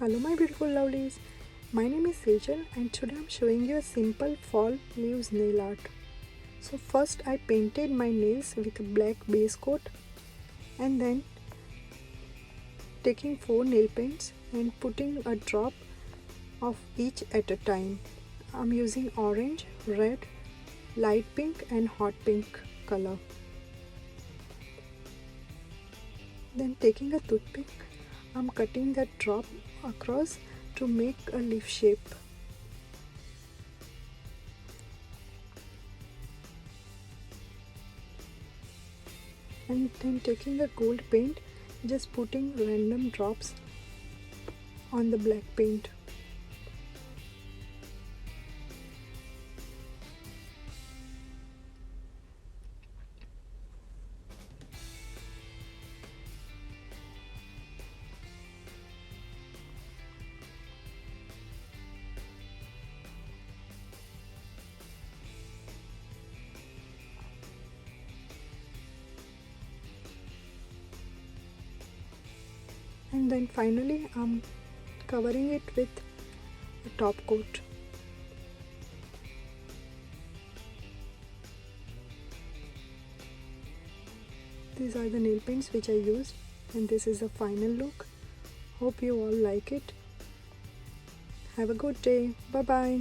Hello my beautiful lovelies, my name is Sejal and today I'm showing you a simple fall leaves nail art. So first I painted my nails with a black base coat and then taking 4 nail paints and putting a drop of each at a time. I'm using orange, red, light pink and hot pink color. Then taking a toothpick, I'm cutting that drop across to make a leaf shape. And then taking a gold paint, just putting random drops on the black paint. And then finally I'm covering it with a top coat. These are the nail paints which I used and this is the final look. Hope you all like it. Have a good day. Bye bye.